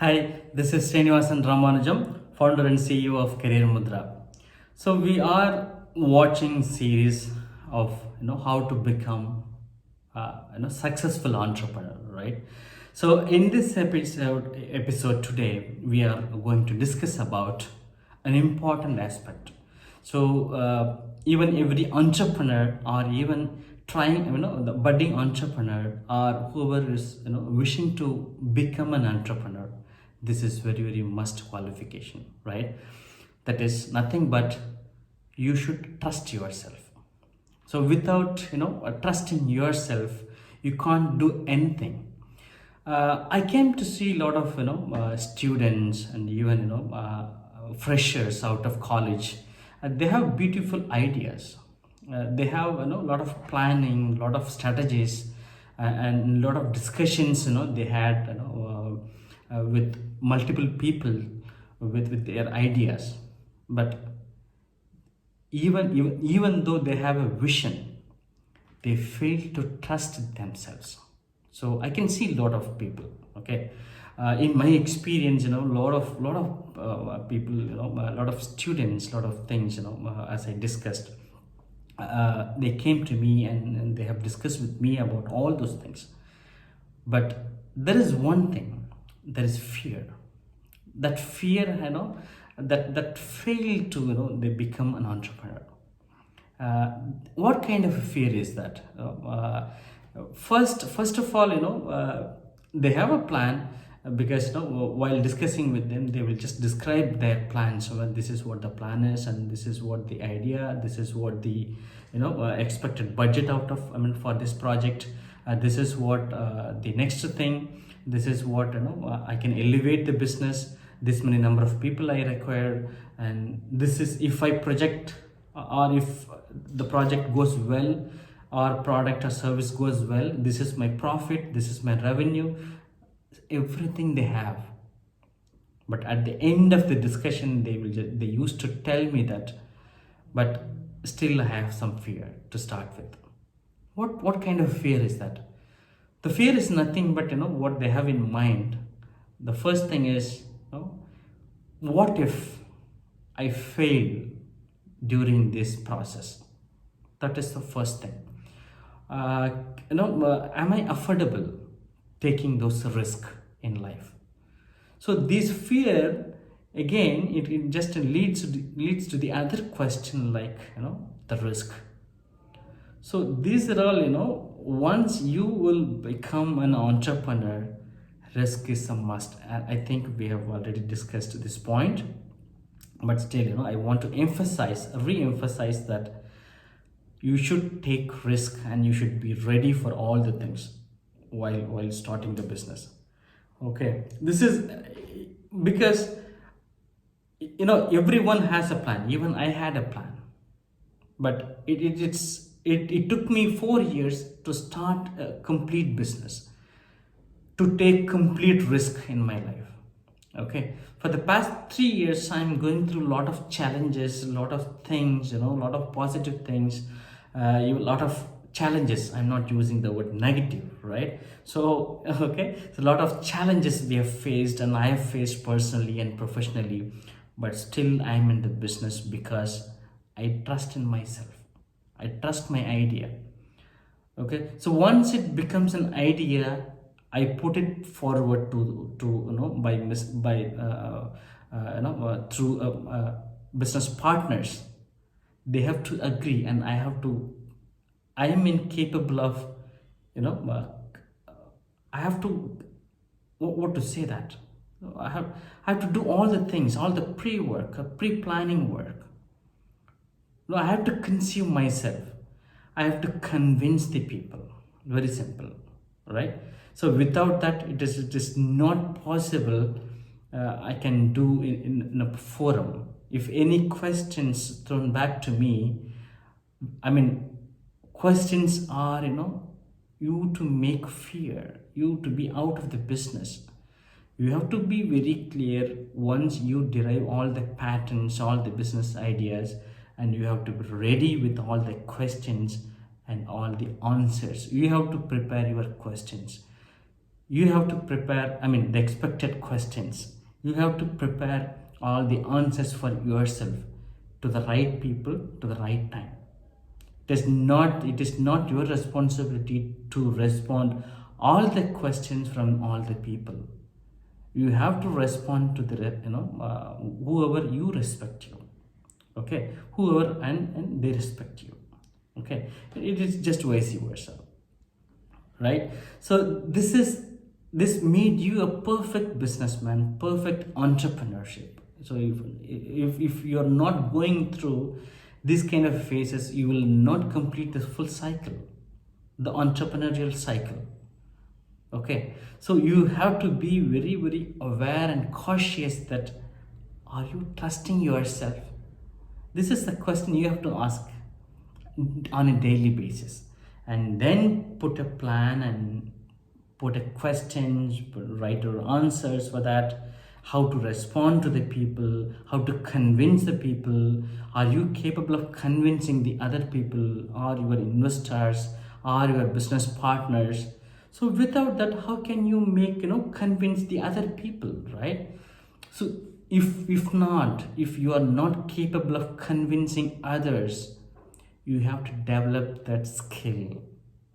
Hi, this is Srinivasan Ramanujam, founder and CEO of Career Mudra. So we are watching series of how to become successful entrepreneur, right? So in this episode today, we are going to discuss about an important aspect. So even every entrepreneur or even trying, the budding entrepreneur or whoever is wishing to become an entrepreneur, this is very must qualification, right? That is nothing but you should trust yourself. So without a trust in yourself, you can't do anything. I came to see a lot of students and even freshers out of college. They have beautiful ideas. They have a lot of planning, a lot of strategies, and a lot of discussions. They had with multiple people with their ideas, but even though they have a vision, they fail to trust themselves. So I can see a lot of people, okay, in my experience, lot of people, a lot of students, a lot of things, as I discussed, they came to me and they have discussed with me about all those things. But there is one thing, there is fear. That fear, that fail to they become an entrepreneur. What kind of a fear is that? First of all, they have a plan, because while discussing with them, they will just describe their plan. So this is what the plan is, and this is what the idea, this is what the expected budget out of, for this project. This is what the next thing. This is what I can elevate the business. This many number of people I require, and this is if I project, or if the project goes well, or product or service goes well, this is my profit, this is my revenue, everything they have. But at the end of the discussion, they used to tell me that, but still I have some fear to start with. What kind of fear is that? The fear is nothing but what they have in mind. The first thing is, what if I fail during this process? That is the first thing. Am I affordable taking those risks in life? So this fear, again, it just leads to the other question, like the risk. So these are all, once you will become an entrepreneur, risk is a must. I think we have already discussed this point, but still, I want to re-emphasize that you should take risk and you should be ready for all the things while starting the business. Okay, this is because everyone has a plan. Even I had a plan, but it took me 4 years to start a complete business, to take complete risk in my life. Okay, for the past 3 years, I'm going through a lot of challenges, a lot of things, a lot of positive things, a lot of challenges. I'm not using the word negative, right? So okay, so a lot of challenges we have faced, and I have faced personally and professionally, but still I'm in the business because I trust in myself. I trust my idea. Okay, so once it becomes an idea, I put it forward to through business partners. They have to agree, and I am incapable of I have to, what to say that, I have to do all the things, all the pre-work, pre-planning work. No, I have to consume myself. I have to convince the people. Very simple, right? So without that, it is not possible. I can do in a forum. If any questions thrown back to me, questions are you to make fear, you to be out of the business. You have to be very clear once you derive all the patterns, all the business ideas, and you have to be ready with all the questions and all the answers. You have to prepare your questions. You have to prepare, I mean, the expected questions. You have to prepare all the answers for yourself, to the right people, to the right time. It is not your responsibility to respond all the questions from all the people. You have to respond to the whoever you respect you. Okay, whoever, and they respect you. Okay, it is just vice versa, right? So this made you a perfect businessman, perfect entrepreneurship. So if you're not going through these kind of phases, you will not complete the full cycle, the entrepreneurial cycle. Okay, so you have to be very, very aware and cautious that, are you trusting yourself? This is the question you have to ask on a daily basis, and then put a plan and put a questions, write your answers for that, how to respond to the people, how to convince the people. Are you capable of convincing the other people, or your investors, or your business partners? So without that, how can you convince the other people, right? So if you are not capable of convincing others, you have to develop that skill.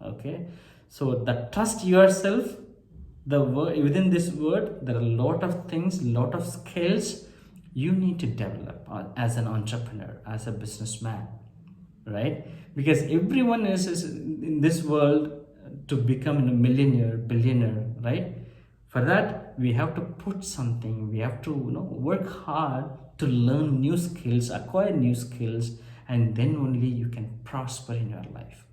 Okay, so the trust yourself, the word, within this word there are a lot of things, lot of skills you need to develop as an entrepreneur, as a businessman, right? Because everyone is in this world to become a millionaire, billionaire, right? For that we have to put something, we have to work hard to learn new skills, acquire new skills, and then only you can prosper in your life.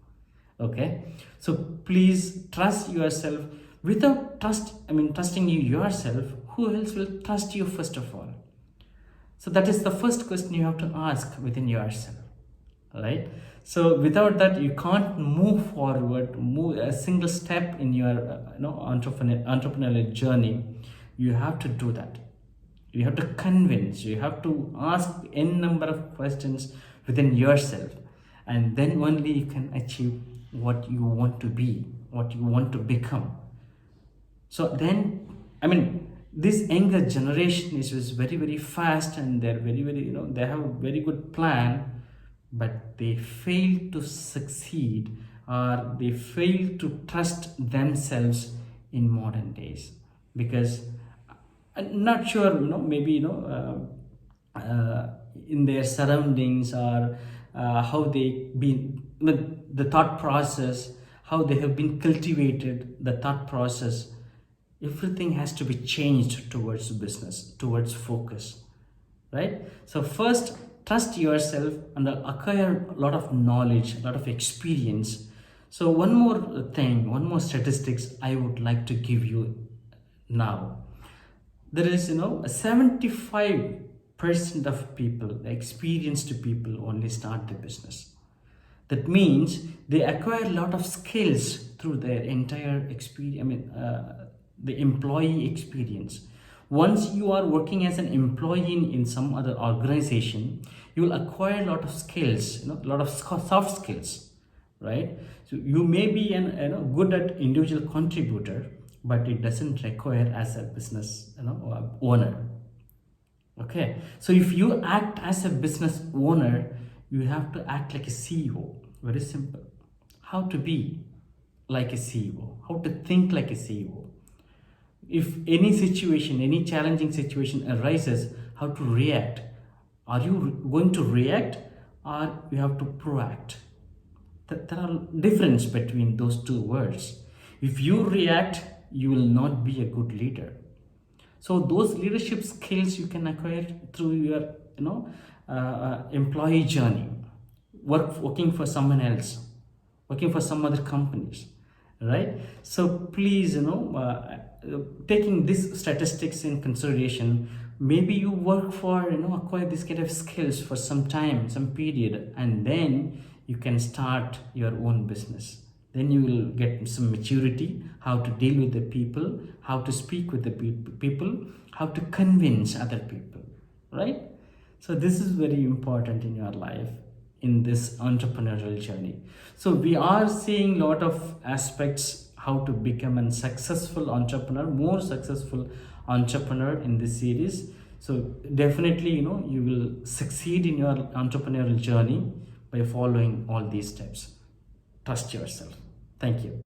Okay, so please trust yourself. Without trusting you yourself, who else will trust you first of all? So that is the first question you have to ask within yourself, right? So without that, you can't move forward, move a single step in your entrepreneurial journey. You have to do that. You have to convince, you have to ask n number of questions within yourself, and then only you can achieve what you want to be, what you want to become. So then, this younger generation is very, very fast, and they're very, very, they have a very good plan, but they fail to succeed, or they fail to trust themselves in modern days. Because I'm not sure, maybe, in their surroundings, or how they been, the thought process, how they have been cultivated, the thought process, everything has to be changed towards business, towards focus, right? So first, trust yourself and acquire a lot of knowledge, a lot of experience. So one more thing, one more statistics I would like to give you now. There is 75% of people, experienced people, only start the business. That means they acquire a lot of skills through their entire experience, the employee experience. Once you are working as an employee in some other organization, you will acquire a lot of skills, a lot of soft skills, right? So you may be good at individual contributor, but it doesn't require as a business owner. Okay, so if you act as a business owner, you have to act like a CEO. Very simple. How to be like a CEO, how to think like a CEO. If any situation, any challenging situation arises, how to react. Are you going to react, or you have to proact? There are difference between those two words. If you react, you will not be a good leader. So those leadership skills you can acquire through your employee journey, working for someone else, working for some other companies, right? So please, taking these statistics in consideration, maybe you work for acquire this kind of skills for some time, some period, and then you can start your own business. Then you will get some maturity, how to deal with the people, how to speak with the people, how to convince other people, right? So this is very important in your life, in this entrepreneurial journey. So we are seeing a lot of aspects, how to become a successful entrepreneur, more successful entrepreneur in this series. So definitely, you will succeed in your entrepreneurial journey by following all these steps. Trust yourself. Thank you.